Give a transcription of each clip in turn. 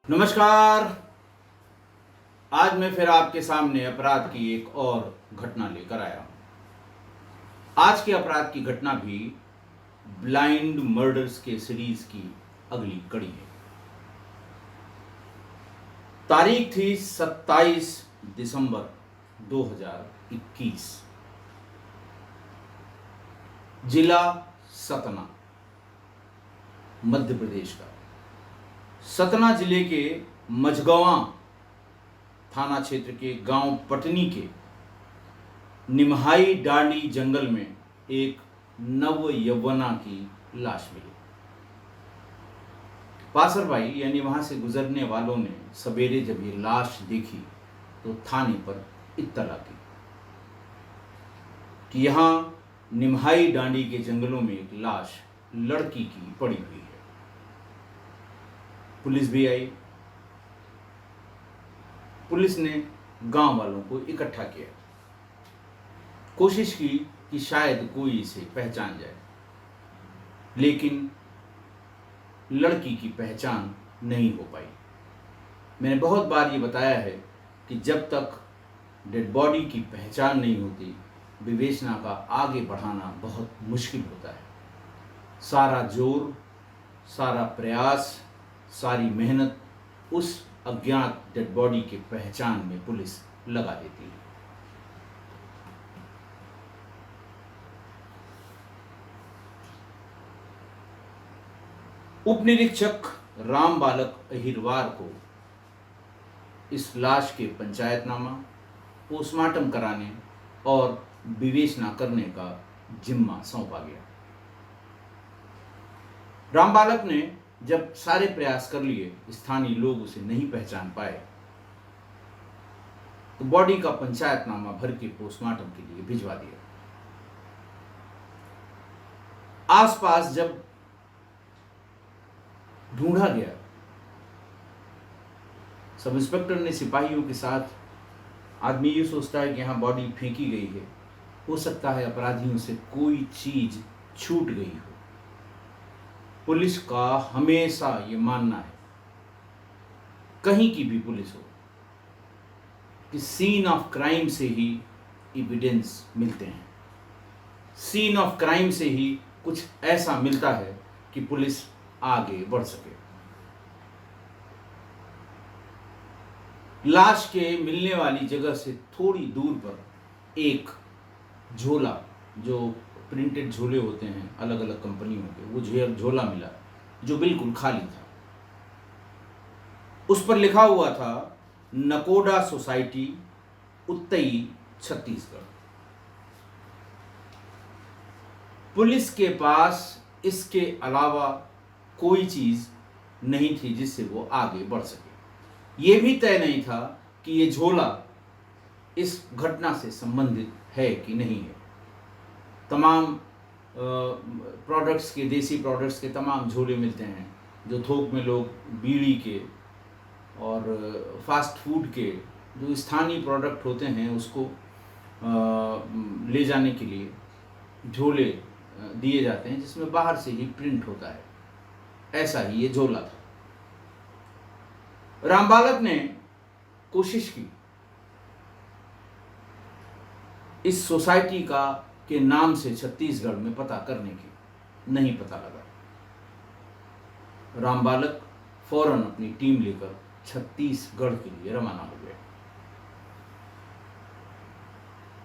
नमस्कार। आज मैं फिर आपके सामने अपराध की एक और घटना लेकर आया हूं। आज के अपराध की घटना भी ब्लाइंड मर्डर्स के सीरीज की अगली कड़ी है। तारीख थी 27 दिसंबर 2021। जिला सतना, मध्य प्रदेश का। सतना जिले के मझगवां थाना क्षेत्र के गांव पटनी के निम्हाई डांडी जंगल में एक नव यौवना की लाश मिली। पासरबाई यानी वहां से गुजरने वालों ने सवेरे जब ये लाश देखी तो थाने पर इत्तला की कि यहां निम्हाई डांडी के जंगलों में एक लाश लड़की की पड़ी हुई है। पुलिस भी आई। पुलिस ने गांव वालों को इकट्ठा किया, कोशिश की कि शायद कोई इसे पहचान जाए, लेकिन लड़की की पहचान नहीं हो पाई। मैंने बहुत बार ये बताया है कि जब तक डेड बॉडी की पहचान नहीं होती, विवेचना का आगे बढ़ाना बहुत मुश्किल होता है। सारा जोर, सारा प्रयास, सारी मेहनत उस अज्ञात डेड बॉडी के पहचान में पुलिस लगा देती है। उप निरीक्षक राम बालक अहिरवार को इस लाश के पंचायतनामा, पोस्टमार्टम कराने और विवेचना करने का जिम्मा सौंपा गया। राम बालक ने जब सारे प्रयास कर लिए, स्थानीय लोग उसे नहीं पहचान पाए, तो बॉडी का पंचायतनामा भर के पोस्टमार्टम के लिए भिजवा दिया। आसपास जब ढूंढा गया, सब इंस्पेक्टर ने सिपाहियों के साथ, आदमी ये सोचता है कि यहां बॉडी फेंकी गई है, हो सकता है अपराधियों से कोई चीज छूट गई हो। पुलिस का हमेशा ये मानना है, कहीं की भी पुलिस हो, कि सीन ऑफ क्राइम से ही एविडेंस मिलते हैं। सीन ऑफ क्राइम से ही कुछ ऐसा मिलता है कि पुलिस आगे बढ़ सके। लाश के मिलने वाली जगह से थोड़ी दूर पर एक झोला, जो प्रिंटेड झोले होते हैं अलग अलग कंपनियों के, वो झोला मिला जो बिल्कुल खाली था। उस पर लिखा हुआ था नकोडा सोसाइटी, उत्तई, छत्तीसगढ़। पुलिस के पास इसके अलावा कोई चीज नहीं थी जिससे वो आगे बढ़ सके। ये भी तय नहीं था कि ये झोला इस घटना से संबंधित है कि नहीं है। तमाम प्रोडक्ट्स के, देसी प्रोडक्ट्स के तमाम झोले मिलते हैं, जो थोक में लोग बीड़ी के और फास्ट फूड के जो स्थानीय प्रोडक्ट होते हैं उसको ले जाने के लिए झोले दिए जाते हैं, जिसमें बाहर से ही प्रिंट होता है। ऐसा ही ये झोला था। राम बालक ने कोशिश की इस सोसाइटी का के नाम से छत्तीसगढ़ में पता करने की, नहीं पता लगा। राम बालक फौरन अपनी टीम लेकर छत्तीसगढ़ के लिए रवाना हो गए।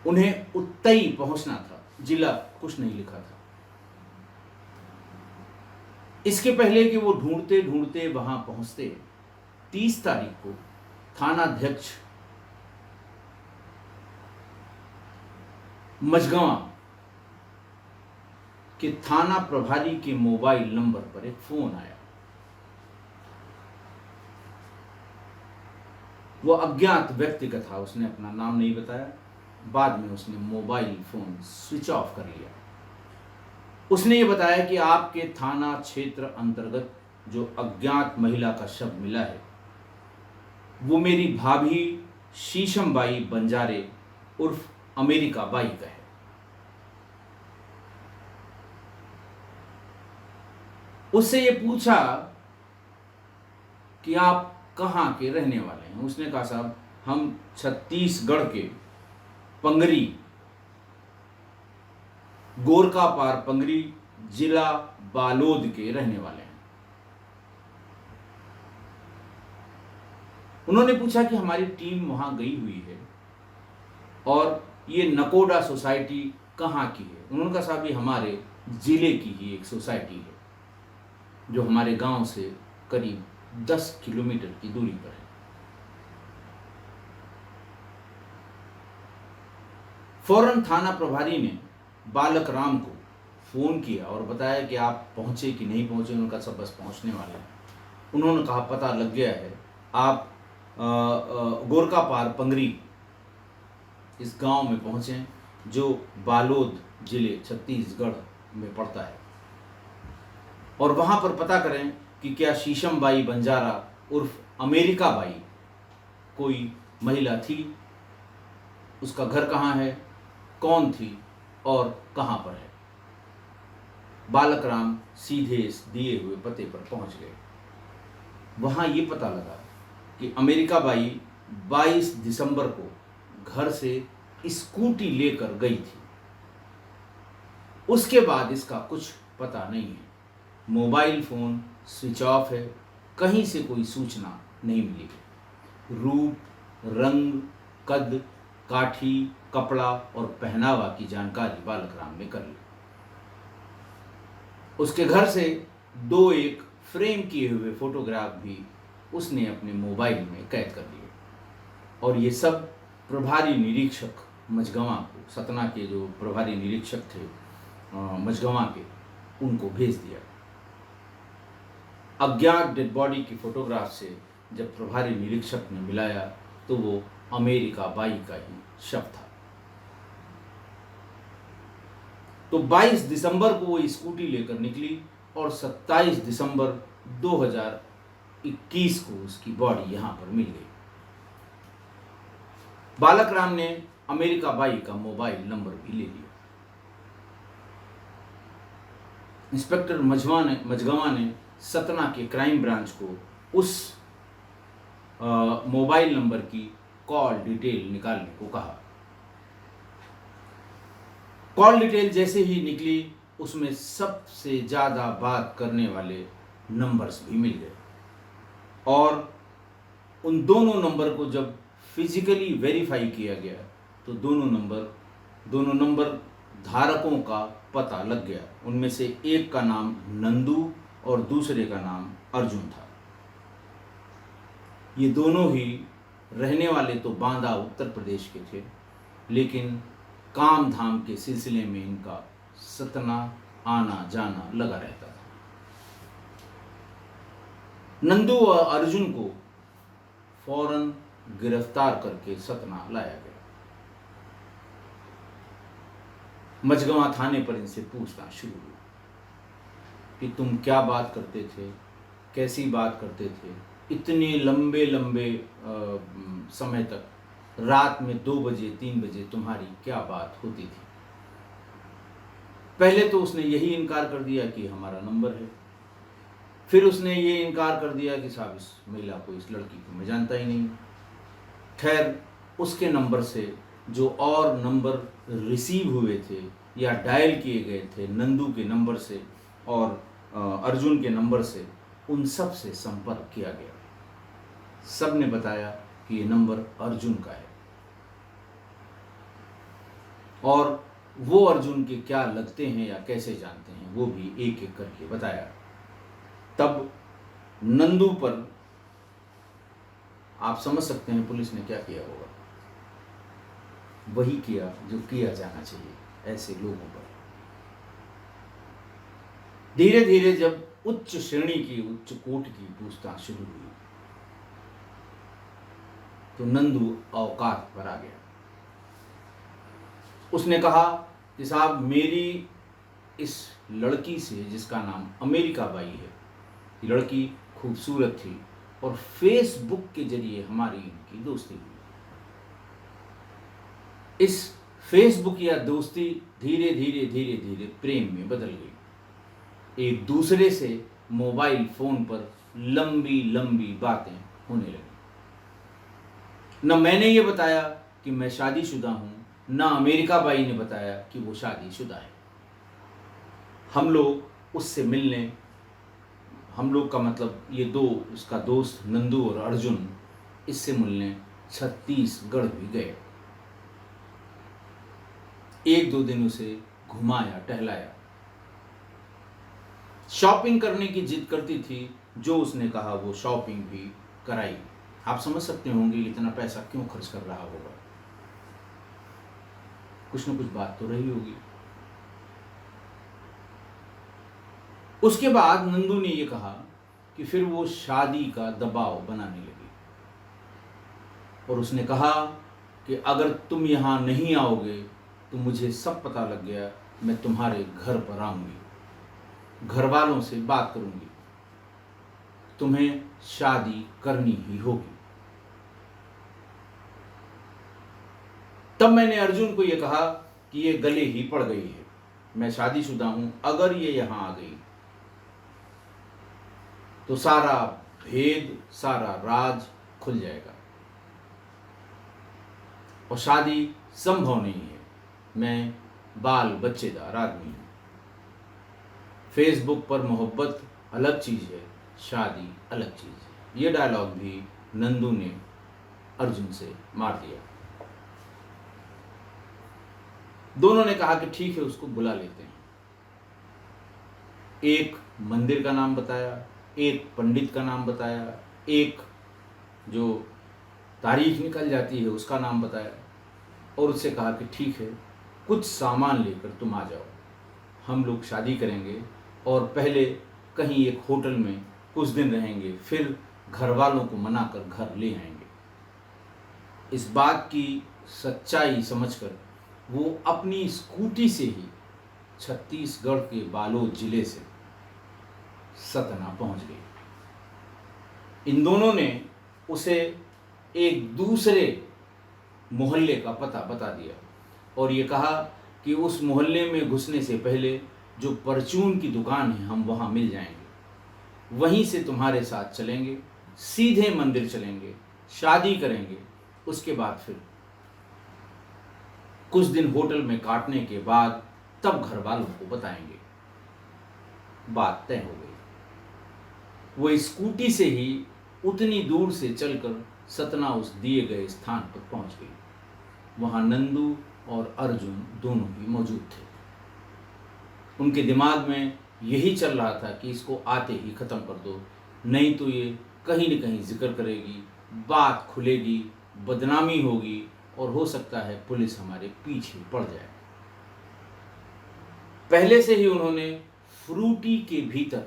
उन्हें उत्तई पहुंचना था, जिला कुछ नहीं लिखा था। इसके पहले कि वो ढूंढते ढूंढते वहां पहुंचते, 30 तारीख को थानाध्यक्ष मझगवां के थाना प्रभारी के मोबाइल नंबर पर एक फोन आया। वो अज्ञात व्यक्ति का था, उसने अपना नाम नहीं बताया। बाद में उसने मोबाइल फोन स्विच ऑफ कर लिया। उसने ये बताया कि आपके थाना क्षेत्र अंतर्गत जो अज्ञात महिला का शव मिला है, वो मेरी भाभी शीशम बाई बंजारे उर्फ अमेरिका बाई का है। उससे ये पूछा कि आप कहाँ के रहने वाले हैं। उसने कहा साहब हम छत्तीसगढ़ के पंगरी, गोरकापार पंगरी, जिला बालोद के रहने वाले हैं। उन्होंने पूछा कि हमारी टीम वहां गई हुई है और ये नकोडा सोसाइटी कहाँ की है। उन्होंने कहा साहब ये हमारे जिले की ही एक सोसाइटी है जो हमारे गांव से करीब 10 किलोमीटर की दूरी पर है। फौरन थाना प्रभारी ने बालक राम को फोन किया और बताया कि आप पहुंचे कि नहीं पहुंचे। उनका सब बस पहुंचने वाले हैं। उन्होंने कहा पता लग गया है, आप गोरकापार पंगरी इस गांव में पहुंचे जो बालोद जिले छत्तीसगढ़ में पड़ता है, और वहां पर पता करें कि क्या शीशम बाई बंजारा उर्फ अमेरिका बाई कोई महिला थी, उसका घर कहाँ है, कौन थी और कहाँ पर है। बालक राम सीधे इस दिए हुए पते पर पहुंच गए। वहां ये पता लगा कि अमेरिका बाई 22 दिसंबर को घर से स्कूटी लेकर गई थी। उसके बाद इसका कुछ पता नहीं है। मोबाइल फोन स्विच ऑफ है, कहीं से कोई सूचना नहीं मिली। रूप, रंग, कद, काठी, कपड़ा और पहनावा की जानकारी बालक राम ने कर ली। उसके घर से 2 फ्रेम किए हुए फोटोग्राफ भी उसने अपने मोबाइल में कैद कर लिए, और ये सब प्रभारी निरीक्षक मझगवां को, सतना के जो प्रभारी निरीक्षक थे मझगवां के, उनको भेज दिया। अज्ञात डेड बॉडी की फोटोग्राफ से जब प्रभारी निरीक्षक ने मिलाया तो वो अमेरिका बाई का ही शव था। तो 22 दिसंबर को वो स्कूटी लेकर निकली और 27 दिसंबर 2021 को उसकी बॉडी यहां पर मिल गई। बालक राम ने अमेरिका बाई का मोबाइल नंबर भी ले लिया। इंस्पेक्टर मझगवां ने सतना के क्राइम ब्रांच को उस मोबाइल नंबर की कॉल डिटेल निकालने को कहा। कॉल डिटेल जैसे ही निकली उसमें सबसे ज़्यादा बात करने वाले नंबर्स भी मिल गए, और उन दोनों नंबर को जब फिजिकली वेरीफाई किया गया तो दोनों नंबर धारकों का पता लग गया। उनमें से एक का नाम नंदू और दूसरे का नाम अर्जुन था। ये दोनों ही रहने वाले तो बांदा उत्तर प्रदेश के थे, लेकिन काम धाम के सिलसिले में इनका सतना आना जाना लगा रहता था। नंदू और अर्जुन को फौरन गिरफ्तार करके सतना लाया गया। मझगवां थाने पर इनसे पूछताछ शुरू हुई कि तुम क्या बात करते थे, कैसी बात करते थे, इतने लंबे समय तक, रात में 2 बजे 3 बजे तुम्हारी क्या बात होती थी। पहले तो उसने यही इनकार कर दिया कि हमारा नंबर है, फिर उसने ये इनकार कर दिया कि साहब इस महिला को, इस लड़की को मैं जानता ही नहीं। खैर उसके नंबर से जो और नंबर रिसीव हुए थे या डायल किए गए थे नंदू के नंबर से और अर्जुन के नंबर से, उन सब से संपर्क किया गया। सब ने बताया कि ये नंबर अर्जुन का है, और वो अर्जुन के क्या लगते हैं या कैसे जानते हैं वो भी एक एक करके बताया। तब नंदू पर आप समझ सकते हैं पुलिस ने क्या किया होगा। वही किया जो किया जाना चाहिए ऐसे लोगों पर। धीरे धीरे जब उच्च श्रेणी की, उच्च कोट की पूछताछ शुरू हुई तो नंदू औकात पर आ गया। उसने कहा कि साहब मेरी इस लड़की से, जिसका नाम अमेरिका बाई है, ये लड़की खूबसूरत थी और फेसबुक के जरिए हमारी इनकी दोस्ती हुई। इस फेसबुक या दोस्ती धीरे धीरे प्रेम में बदल गई। एक दूसरे से मोबाइल फोन पर लंबी बातें होने लगी। न मैंने ये बताया कि मैं शादीशुदा हूँ, न अमेरिका बाई ने बताया कि वो शादीशुदा है। हम लोग उससे मिलने, हम लोग का मतलब ये दो, उसका दोस्त नंदू और अर्जुन, इससे मिलने छत्तीसगढ़ भी गए। एक दो दिन उसे घुमाया टहलाया। शॉपिंग करने की जिद करती थी, जो उसने कहा वो शॉपिंग भी कराई। आप समझ सकते होंगे इतना पैसा क्यों खर्च कर रहा होगा, कुछ न कुछ बात तो रही होगी। उसके बाद नंदू ने ये कहा कि फिर वो शादी का दबाव बनाने लगी और उसने कहा कि अगर तुम यहाँ नहीं आओगे तो मुझे सब पता लग गया, मैं तुम्हारे घर पर आऊंगी, घर वालों से बात करूंगी, तुम्हें शादी करनी ही होगी। तब मैंने अर्जुन को यह कहा कि ये गले ही पड़ गई है, मैं शादीशुदा हूं, अगर ये यहां आ गई तो सारा भेद, सारा राज खुल जाएगा और शादी संभव नहीं है। मैं बाल बच्चेदार आदमी हूं। फेसबुक पर मोहब्बत अलग चीज है, शादी अलग चीज है। ये डायलॉग भी नंदू ने अर्जुन से मार दिया। दोनों ने कहा कि ठीक है, उसको बुला लेते हैं। एक मंदिर का नाम बताया, एक पंडित का नाम बताया, एक जो तारीख निकल जाती है उसका नाम बताया और उससे कहा कि ठीक है, कुछ सामान लेकर तुम आ जाओ, हम लोग शादी करेंगे और पहले कहीं एक होटल में कुछ दिन रहेंगे, फिर घर वालों को मनाकर घर ले आएंगे। इस बात की सच्चाई समझकर वो अपनी स्कूटी से ही छत्तीसगढ़ के बालोद जिले से सतना पहुंच गई। इन दोनों ने उसे एक दूसरे मोहल्ले का पता बता दिया और ये कहा कि उस मोहल्ले में घुसने से पहले जो परचून की दुकान है, हम वहाँ मिल जाएंगे, वहीं से तुम्हारे साथ चलेंगे, सीधे मंदिर चलेंगे, शादी करेंगे, उसके बाद फिर कुछ दिन होटल में काटने के बाद तब घर वालों को बताएंगे। बात तय हो गई। वो स्कूटी से ही उतनी दूर से चलकर सतना उस दिए गए स्थान पर पहुंच गई। वहां नंदू और अर्जुन दोनों भी मौजूद थे। उनके दिमाग में यही चल रहा था कि इसको आते ही खत्म कर दो, नहीं तो ये कहीं न कहीं जिक्र करेगी, बात खुलेगी, बदनामी होगी और हो सकता है पुलिस हमारे पीछे पड़ जाए। पहले से ही उन्होंने फ्रूटी के भीतर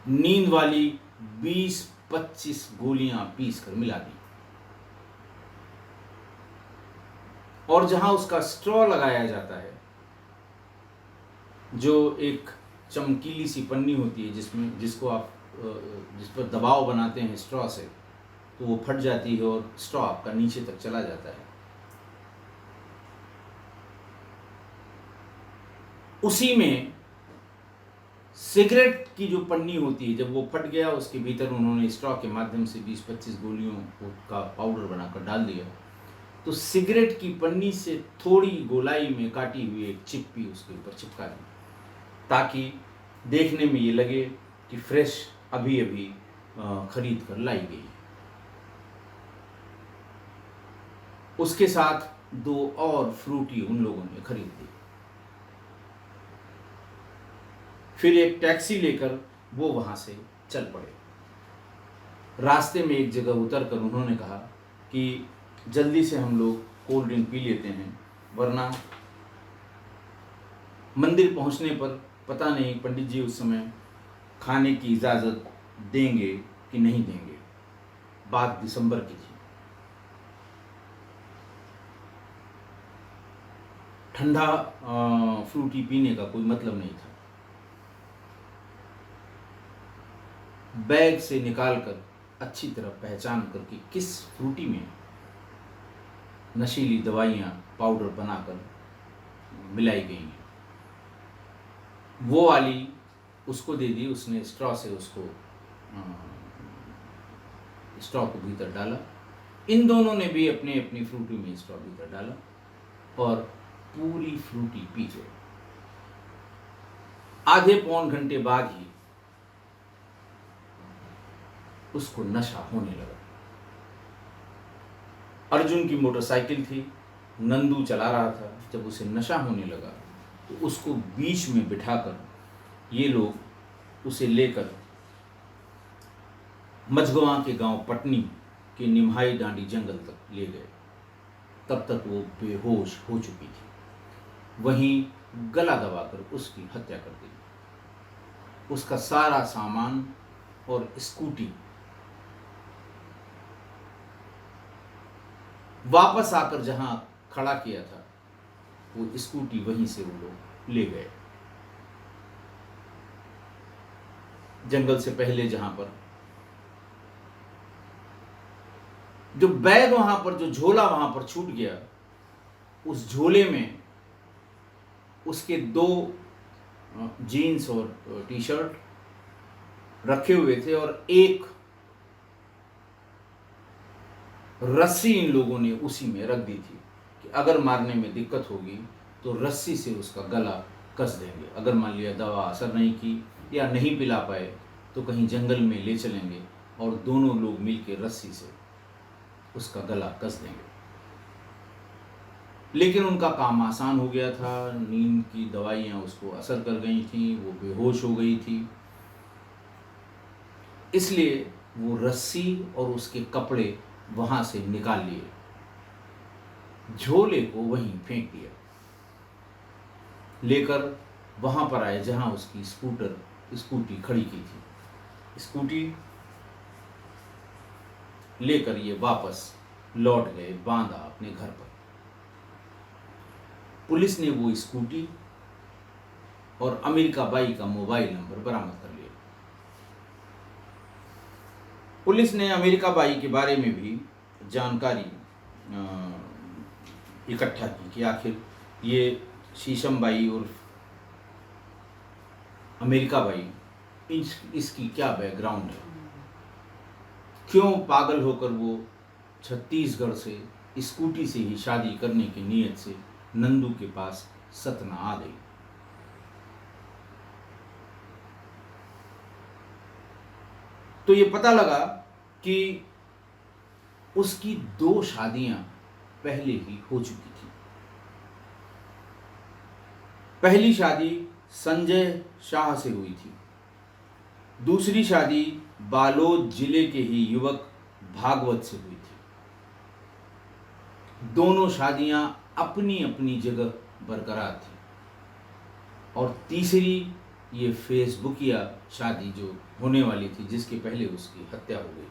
नींद वाली 20-25 गोलियां पीस कर मिला दी और जहां उसका स्ट्रॉ लगाया जाता है, जो एक चमकीली सी पन्नी होती है जिसको आप जिस पर दबाव बनाते हैं स्ट्रॉ से, तो वो फट जाती है और स्ट्रॉ आपका नीचे तक चला जाता है। उसी में सिगरेट की जो पन्नी होती है, जब वो फट गया, उसके भीतर उन्होंने स्ट्रॉ के माध्यम से 20-25 गोलियों का पाउडर बनाकर डाल दिया, तो सिगरेट की पन्नी से थोड़ी गोलाई में काटी हुई एक चिप्पी उसके ऊपर चिपका दी, ताकि देखने में ये लगे कि फ्रेश अभी अभी खरीद कर लाई गई। उसके साथ 2 और फ्रूटी उन लोगों ने खरीद ली। फिर एक टैक्सी लेकर वो वहां से चल पड़े। रास्ते में एक जगह उतरकर उन्होंने कहा कि जल्दी से हम लोग कोल्ड ड्रिंक पी लेते हैं, वरना मंदिर पहुंचने पर पता नहीं पंडित जी उस समय खाने की इजाज़त देंगे कि नहीं देंगे। बात दिसंबर की थी। ठंडा फ्रूटी पीने का कोई मतलब नहीं था। बैग से निकालकर अच्छी तरह पहचान करके किस फ्रूटी में नशीली दवाइयाँ पाउडर बनाकर मिलाई गई हैं, वो वाली उसको दे दी। उसने स्ट्रॉ से उसको स्ट्रॉ को भीतर डाला। इन दोनों ने भी अपने अपनी फ्रूटी में स्ट्रॉ भीतर डाला और पूरी फ्रूटी पी गए। आधे पौन घंटे बाद ही उसको नशा होने लगा। अर्जुन की मोटरसाइकिल थी, नंदू चला रहा था। जब उसे नशा होने लगा तो उसको बीच में बिठाकर ये लोग उसे लेकर मझगवां के गांव पटनी के निम्हाई डांडी जंगल तक ले गए। तब तक वो बेहोश हो चुकी थी। वहीं गला दबाकर उसकी हत्या कर दी। उसका सारा सामान और स्कूटी वापस आकर जहां खड़ा किया था, वो स्कूटी वहीं से वो लोग ले गए। जंगल से पहले जहां पर जो बैग वहां पर, जो झोला वहां पर छूट गया, उस झोले में उसके 2 जीन्स और टी शर्ट रखे हुए थे और एक रस्सी इन लोगों ने उसी में रख दी थी कि अगर मारने में दिक्कत होगी तो रस्सी से उसका गला कस देंगे। अगर मान लिया दवा असर नहीं की या नहीं पिला पाए तो कहीं जंगल में ले चलेंगे और दोनों लोग मिलकर रस्सी से उसका गला कस देंगे। लेकिन उनका काम आसान हो गया था। नींद की दवाइयां उसको असर कर गई थी, वो बेहोश हो गई थी। इसलिए वो रस्सी और उसके कपड़े वहां से निकाल लिए, झोले को वहीं फेंक दिया। लेकर वहां पर आए जहां उसकी स्कूटी खड़ी की थी। स्कूटी लेकर ये वापस लौट गए बांदा अपने घर पर। पुलिस ने वो स्कूटी और अमेरिका बाई का मोबाइल नंबर बरामद कर लिया। पुलिस ने अमेरिका बाई के बारे में भी जानकारी इकट्ठा की कि आखिर ये शीशम बाई और अमेरिका बाई इसकी क्या बैकग्राउंड है, क्यों पागल होकर वो छत्तीसगढ़ से स्कूटी से ही शादी करने की नीयत से नंदू के पास सतना आ गई। तो ये पता लगा कि उसकी 2 शादियां पहले ही हो चुकी थी। पहली शादी संजय शाह से हुई थी। दूसरी शादी बालोद जिले के ही युवक भागवत से हुई थी। दोनों शादियां अपनी अपनी जगह बरकरार थी। और तीसरी ये फेसबुकिया शादी जो होने वाली थी, जिसके पहले उसकी हत्या हो गई,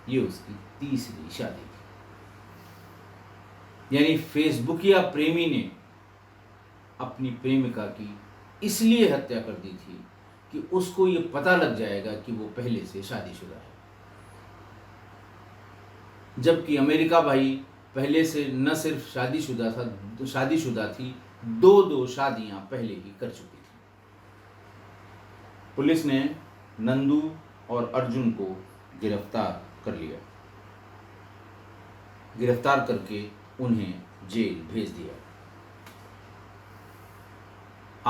ये उसकी तीसरी शादी थी। यानी फेसबुकिया प्रेमी ने अपनी प्रेमिका की इसलिए हत्या कर दी थी कि उसको ये पता लग जाएगा कि वो पहले से शादीशुदा है। जबकि अमेरिका भाई पहले से न सिर्फ शादीशुदा थी, 2 शादियां पहले ही कर चुकी थी। पुलिस ने नंदू और अर्जुन को गिरफ्तार कर लिया। गिरफ्तार करके उन्हें जेल भेज दिया।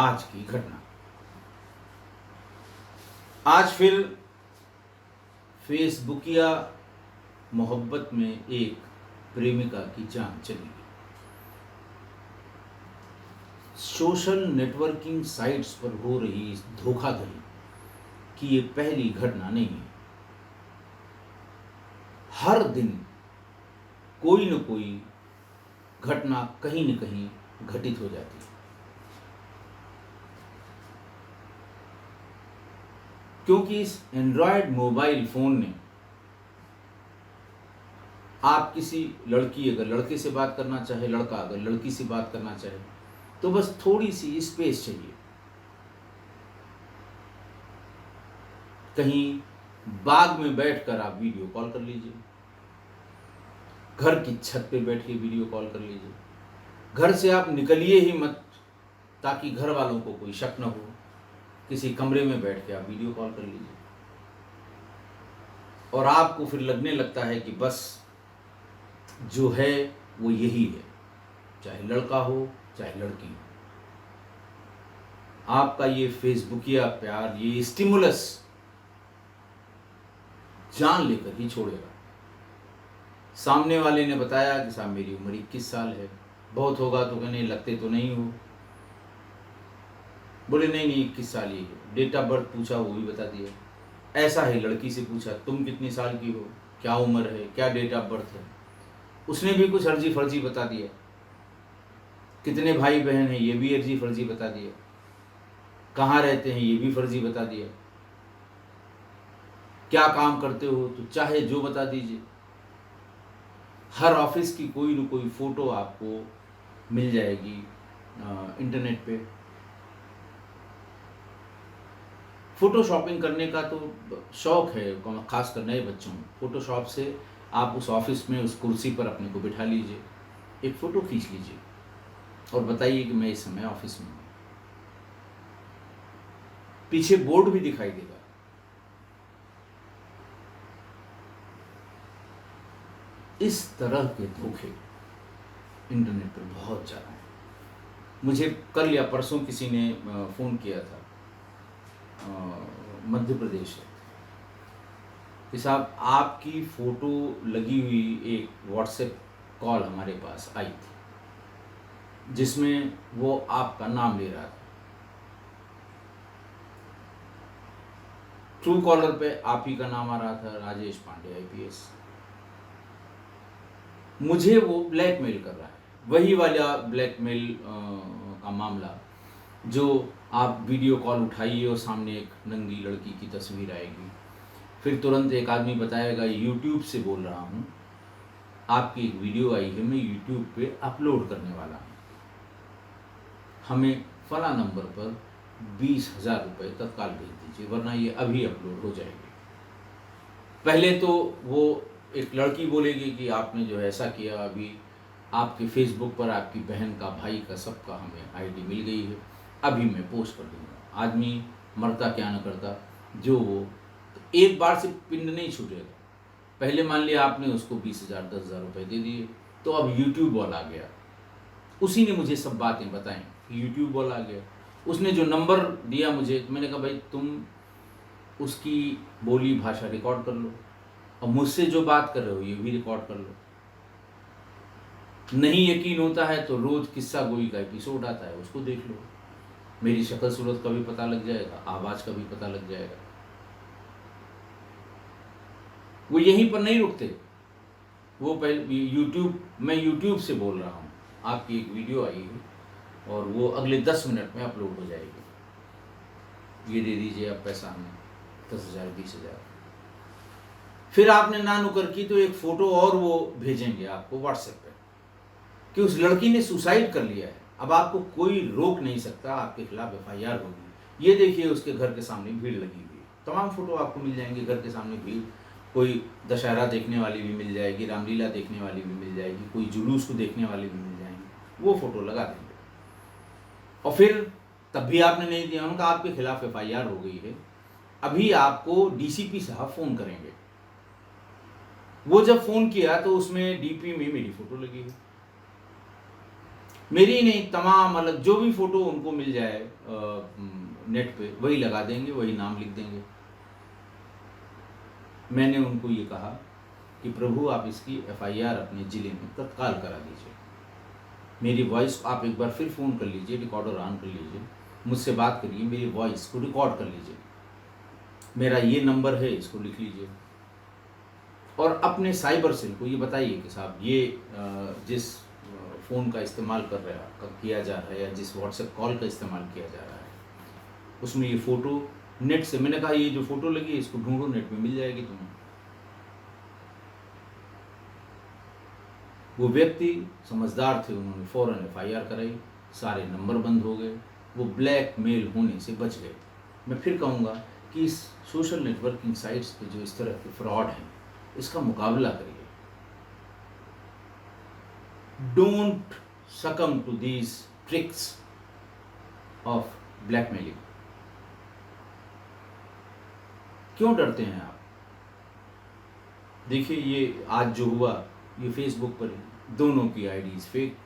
आज की घटना। आज फिर फेसबुकिया मोहब्बत में एक प्रेमिका की जान चली गई। सोशल नेटवर्किंग साइट्स पर हो रही इस धोखाधड़ी की ये पहली घटना नहीं है। हर दिन कोई न कोई घटना कहीं न कहीं घटित हो जाती है। क्योंकि इस एंड्रॉयड मोबाइल फोन ने आप किसी लड़की अगर लड़के से बात करना चाहे, लड़का अगर लड़की से बात करना चाहे, तो बस थोड़ी सी स्पेस चाहिए। कहीं बाग में बैठकर आप वीडियो कॉल कर लीजिए, घर की छत पे बैठ के वीडियो कॉल कर लीजिए। घर से आप निकलिए ही मत, ताकि घर वालों को कोई शक न हो किसी कमरे में बैठ के आप वीडियो कॉल कर लीजिए, और आपको फिर लगने लगता है कि बस जो है वो यही है, चाहे लड़का हो चाहे लड़की हो। आपका ये फेसबुकिया प्यार, ये स्टिमुलस जान लेकर ही छोड़ेगा। सामने वाले ने बताया कि साहब मेरी उम्र 21 साल है, बहुत होगा तो कहने लगते तो नहीं हो, बोले नहीं 21 साल ही है। डेट ऑफ बर्थ पूछा, वो भी बता दिया। ऐसा है लड़की से पूछा तुम कितनी साल की हो, क्या उम्र है, क्या डेट ऑफ बर्थ है, उसने भी कुछ अर्जी फर्जी बता दिया। कितने भाई बहन हैं ये भी अर्जी फर्जी बता दिया। कहाँ रहते हैं ये भी फर्जी बता दिया। क्या काम करते हो तो चाहे जो बता दीजिए। हर ऑफिस की कोई न कोई फ़ोटो आपको मिल जाएगी इंटरनेट पे। फ़ोटो शॉपिंग करने का तो शौक़ है, खासकर नए बच्चों में। फ़ोटोशॉप से आप उस ऑफिस में उस कुर्सी पर अपने को बिठा लीजिए, एक फ़ोटो खींच लीजिए और बताइए कि मैं इस समय ऑफिस में हूँ। पीछे बोर्ड भी दिखाई देगा। इस तरह के धोखे इंटरनेट पर बहुत ज़्यादा हैं। मुझे कल या परसों किसी ने फ़ोन किया था, मध्य प्रदेश से, कि साहब आपकी फ़ोटो लगी हुई एक व्हाट्सएप कॉल हमारे पास आई थी, जिसमें वो आपका नाम ले रहा था। ट्रू कॉलर पे आप ही का नाम आ रहा था, राजेश पांडे IPS। मुझे वो ब्लैकमेल कर रहा है, वही वाला ब्लैकमेल का मामला, जो आप वीडियो कॉल उठाइए और सामने एक नंगी लड़की की तस्वीर आएगी, फिर तुरंत एक आदमी बताएगा YouTube से बोल रहा हूँ, आपकी एक वीडियो आई है, मैं YouTube पे अपलोड करने वाला हूँ, हमें फला नंबर पर 20,000 रुपये तत्काल भेज दीजिए, वरना ये अभी अपलोड हो जाएगी। पहले तो वो एक लड़की बोलेगी कि आपने जो ऐसा किया, अभी आपके फेसबुक पर आपकी बहन का, भाई का, सबका हमें ID मिल गई है, अभी मैं पोस्ट कर दूँगा। आदमी मरता क्या न करता, जो वो एक बार से पिंड नहीं छूटेगा। पहले मान लिया आपने उसको 20,000 10,000 रुपये दे दिए, तो अब YouTube वाला आ गया, उसी ने मुझे सब बातें बताएं। YouTube वाला आ गया, उसने जो नंबर दिया मुझे, तो मैंने कहा भाई तुम उसकी बोली भाषा रिकॉर्ड कर लो, और मुझसे जो बात कर रहे हो ये भी रिकॉर्ड कर लो। नहीं यकीन होता है तो रोज़ किस्सा गोई का एपिसोड आता है, उसको देख लो। मेरी शक्ल सूरत का भी पता लग जाएगा, आवाज़ का भी पता लग जाएगा। वो यहीं पर नहीं रुकते, वो पहले मैं YouTube से बोल रहा हूँ, आपकी एक वीडियो आई है और वो अगले 10 मिनट में अपलोड हो जाएगी, ये दे दीजिए आप पैसा हमें 10,000 20,000। फिर आपने ना नुकर की तो एक फ़ोटो और वो भेजेंगे आपको व्हाट्सएप पे कि उस लड़की ने सुसाइड कर लिया है, अब आपको कोई रोक नहीं सकता, आपके खिलाफ FIR होगी। ये देखिए उसके घर के सामने भीड़ लगी हुई है, तमाम फ़ोटो आपको मिल जाएंगे, घर के सामने भीड़, कोई दशहरा देखने वाली भी मिल जाएगी, रामलीला देखने वाली भी मिल जाएगी, कोई जुलूस को देखने वाली भी मिल जाएंगी, वो फ़ोटो लगा देंगे। और फिर तब भी आपने नहीं दिया, उनका आपके खिलाफ FIR हो गई है, अभी आपको DCP साहब फ़ोन करेंगे। वो जब फ़ोन किया तो उसमें DP में मेरी फ़ोटो लगी है, मेरी नहीं, तमाम अलग जो भी फ़ोटो उनको मिल जाए नेट पे वही लगा देंगे, वही नाम लिख देंगे। मैंने उनको ये कहा कि प्रभु आप इसकी FIR अपने ज़िले में तत्काल करा दीजिए। मेरी वॉइस आप एक बार फिर फ़ोन कर लीजिए, रिकॉर्डर ऑन कर लीजिए, मुझसे बात करिए, मेरी वॉइस को रिकॉर्ड कर लीजिए, मेरा ये नंबर है, इसको लिख लीजिए, और अपने साइबर सेल को ये बताइए कि साहब ये जिस फ़ोन का इस्तेमाल किया जा रहा है या जिस व्हाट्सएप कॉल का इस्तेमाल किया जा रहा है, उसमें ये फ़ोटो नेट से, मैंने कहा ये जो फ़ोटो लगी है इसको ढूंढो, नेट में मिल जाएगी तुम्हें। वो व्यक्ति समझदार थे, उन्होंने फ़ौरन FIR कराई, सारे नंबर बंद हो गए, वो ब्लैकमेल होने से बच गए। मैं फिर कहूँगा कि इस सोशल नेटवर्किंग साइट्स पे जो इस तरह के फ्रॉड हैं, इसका मुकाबला करिए। Don't succumb to these tricks of blackmailing. क्यों डरते हैं आप? देखिए, ये आज जो हुआ, ये फेसबुक पर दोनों की आईडीज फेक,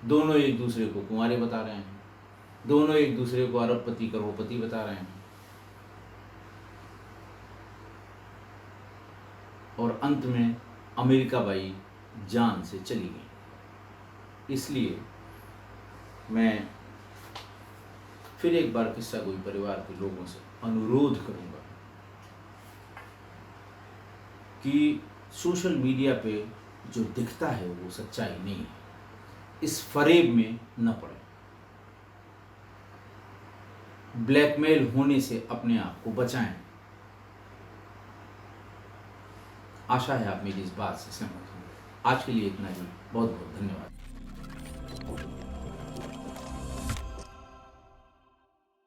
दोनों एक दूसरे को कुंवारे बता रहे हैं, दोनों एक दूसरे को अरबपति करोड़पति बता रहे हैं, और अंत में अमेरिका बाई जान से चली गई। इसलिए मैं फिर एक बार किस्सा कोई परिवार के लोगों से अनुरोध करूंगा कि सोशल मीडिया पे जो दिखता है वो सच्चाई नहीं है, इस फरेब में न पड़े, ब्लैकमेल होने से अपने आप को बचाएं। आशा है आप मेरी इस बात से सहमत होंगे। आज के लिए इतना ही। बहुत बहुत धन्यवाद।